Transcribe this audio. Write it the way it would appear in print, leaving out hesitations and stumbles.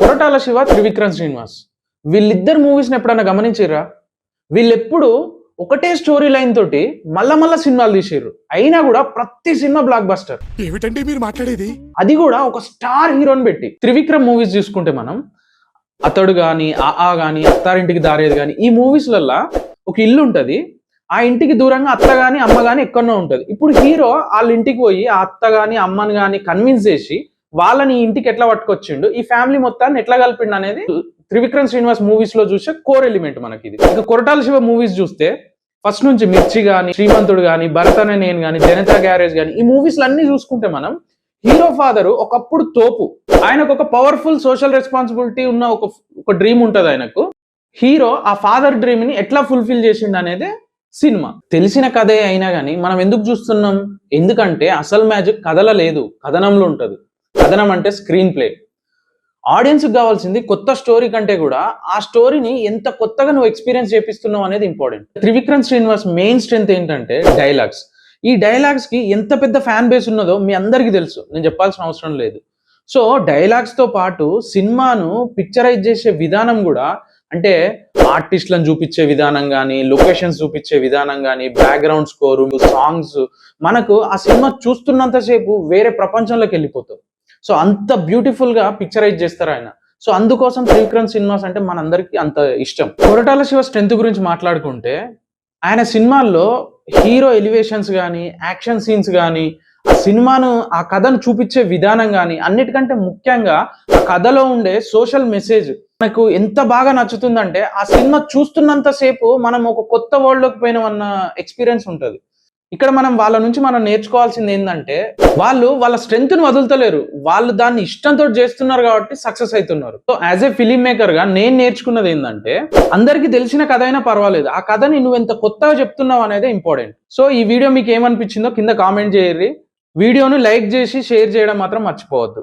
కొరటాల శివ, త్రివిక్రమ్ శ్రీనివాస్ వీళ్ళిద్దరు మూవీస్ని ఎప్పుడన్నా గమనించిర్రా? వీళ్ళెప్పుడు ఒకటే స్టోరీ లైన్ తోటి మళ్ళా సినిమాలు తీసిర్రు. అయినా కూడా ప్రతి సినిమా బ్లాక్ బస్టర్. ఏమిటండి మీరు మాట్లాడేది? అది కూడా ఒక స్టార్ హీరోని పెట్టి. త్రివిక్రమ్ మూవీస్ చూసుకుంటే మనం అతడు గాని, ఆ గాని, అత్తారింటికి దారేది గాని, ఈ మూవీస్లల్లా ఒక ఇల్లు ఉంటది. ఆ ఇంటికి దూరంగా అత్త గాని అమ్మ గాని ఎక్కడో ఉంటది. ఇప్పుడు హీరో వాళ్ళ ఇంటికి పోయి ఆ అత్త గాని అమ్మని గాని కన్విన్స్ చేసి వాళ్ళని ఇంటికి ఎట్లా పట్టుకొచ్చిండు, ఈ ఫ్యామిలీ మొత్తాన్ని ఎట్లా కలిపిండు అనేది త్రివిక్రమ్ శ్రీనివాస్ మూవీస్ లో చూసే కోర్ ఎలిమెంట్ మనకి ఇది. ఇక కొరటాల శివ మూవీస్ చూస్తే ఫస్ట్ నుంచి మిర్చి గాని, శ్రీమంతుడు గాని, భరత్ అనే నేను గాని, జనతా గ్యారేజ్ గాని, ఈ మూవీస్ అన్ని చూసుకుంటే మనం హీరో ఫాదర్ ఒకప్పుడు తోపు. ఆయనకు ఒక పవర్ఫుల్ సోషల్ రెస్పాన్సిబిలిటీ ఉన్న ఒక డ్రీమ్ ఉంటది ఆయనకు. హీరో ఆ ఫాదర్ డ్రీమ్ ని ఎట్లా ఫుల్ఫిల్ చేసిండు అనేది సినిమా. తెలిసిన కథే అయినా గానీ మనం ఎందుకు చూస్తున్నాం? ఎందుకంటే అసలు మ్యాజిక్ కథలో లేదు, కథనంలో ఉంటది. కథనం అంటే స్క్రీన్ ప్లే. ఆడియన్స్ కావాల్సింది కొత్త స్టోరీ కంటే కూడా ఆ స్టోరీని ఎంత కొత్తగా నువ్వు ఎక్స్పీరియన్స్ చేపిస్తున్నావు అనేది important. Trivikram Srinivas main strength ఏంటంటే డైలాగ్స్. ఈ డైలాగ్స్ కి ఎంత పెద్ద ఫ్యాన్ బేస్ ఉన్నదో మీ అందరికీ తెలుసు, నేను చెప్పాల్సిన అవసరం లేదు. సో డైలాగ్స్ తో పాటు సినిమాను పిక్చరైజ్ చేసే విధానం కూడా, అంటే ఆర్టిస్ట్లను చూపించే విధానం కానీ, లొకేషన్స్ చూపించే విధానం కానీ, బ్యాక్గ్రౌండ్ స్కోరు, సాంగ్స్, మనకు ఆ సినిమా చూస్తున్నంతసేపు వేరే ప్రపంచంలోకి వెళ్ళిపోతాం. సో అంత బ్యూటిఫుల్ గా పిక్చరైజ్ చేస్తారు ఆయన. సో అందుకోసం త్రివిక్రమ్ సినిమాస్ అంటే మనందరికీ అంత ఇష్టం. కొరటాల శివ స్ట్రెంత్ గురించి మాట్లాడుకుంటే ఆయన సినిమాల్లో హీరో ఎలివేషన్స్ కానీ, యాక్షన్ సీన్స్ కానీ, ఆ సినిమాను ఆ కథను చూపించే విధానం కానీ, అన్నిటికంటే ముఖ్యంగా ఆ కథలో ఉండే సోషల్ మెసేజ్ మనకు ఎంత బాగా నచ్చుతుందంటే ఆ సినిమా చూస్తున్నంత సేపు మనం ఒక కొత్త వరల్డ్ లోకి పోయిన ఎక్స్పీరియన్స్ ఉంటుంది. ఇక్కడ మనం వాళ్ళ నుంచి మనం నేర్చుకోవాల్సింది ఏంటంటే, వాళ్ళు వాళ్ళ స్ట్రెంగ్త్ ని వదులుతలేరు, వాళ్ళు దాన్ని ఇష్టంతో చేస్తున్నారు కాబట్టి సక్సెస్ అవుతున్నారు. So as a film maker గా నేను నేర్చుకున్నది ఏంటంటే, అందరికి తెలిసిన కథ అయినా పర్వాలేదు, ఆ కథని నువ్వు ఎంత కొత్తగా చెప్తున్నావు అనేది ఇంపార్టెంట్. సో ఈ వీడియో మీకు ఏమనిపించిందో కింద కామెంట్ చేయర్రి. వీడియోను లైక్ చేసి షేర్ చేయడం మాత్రం మర్చిపోవద్దు.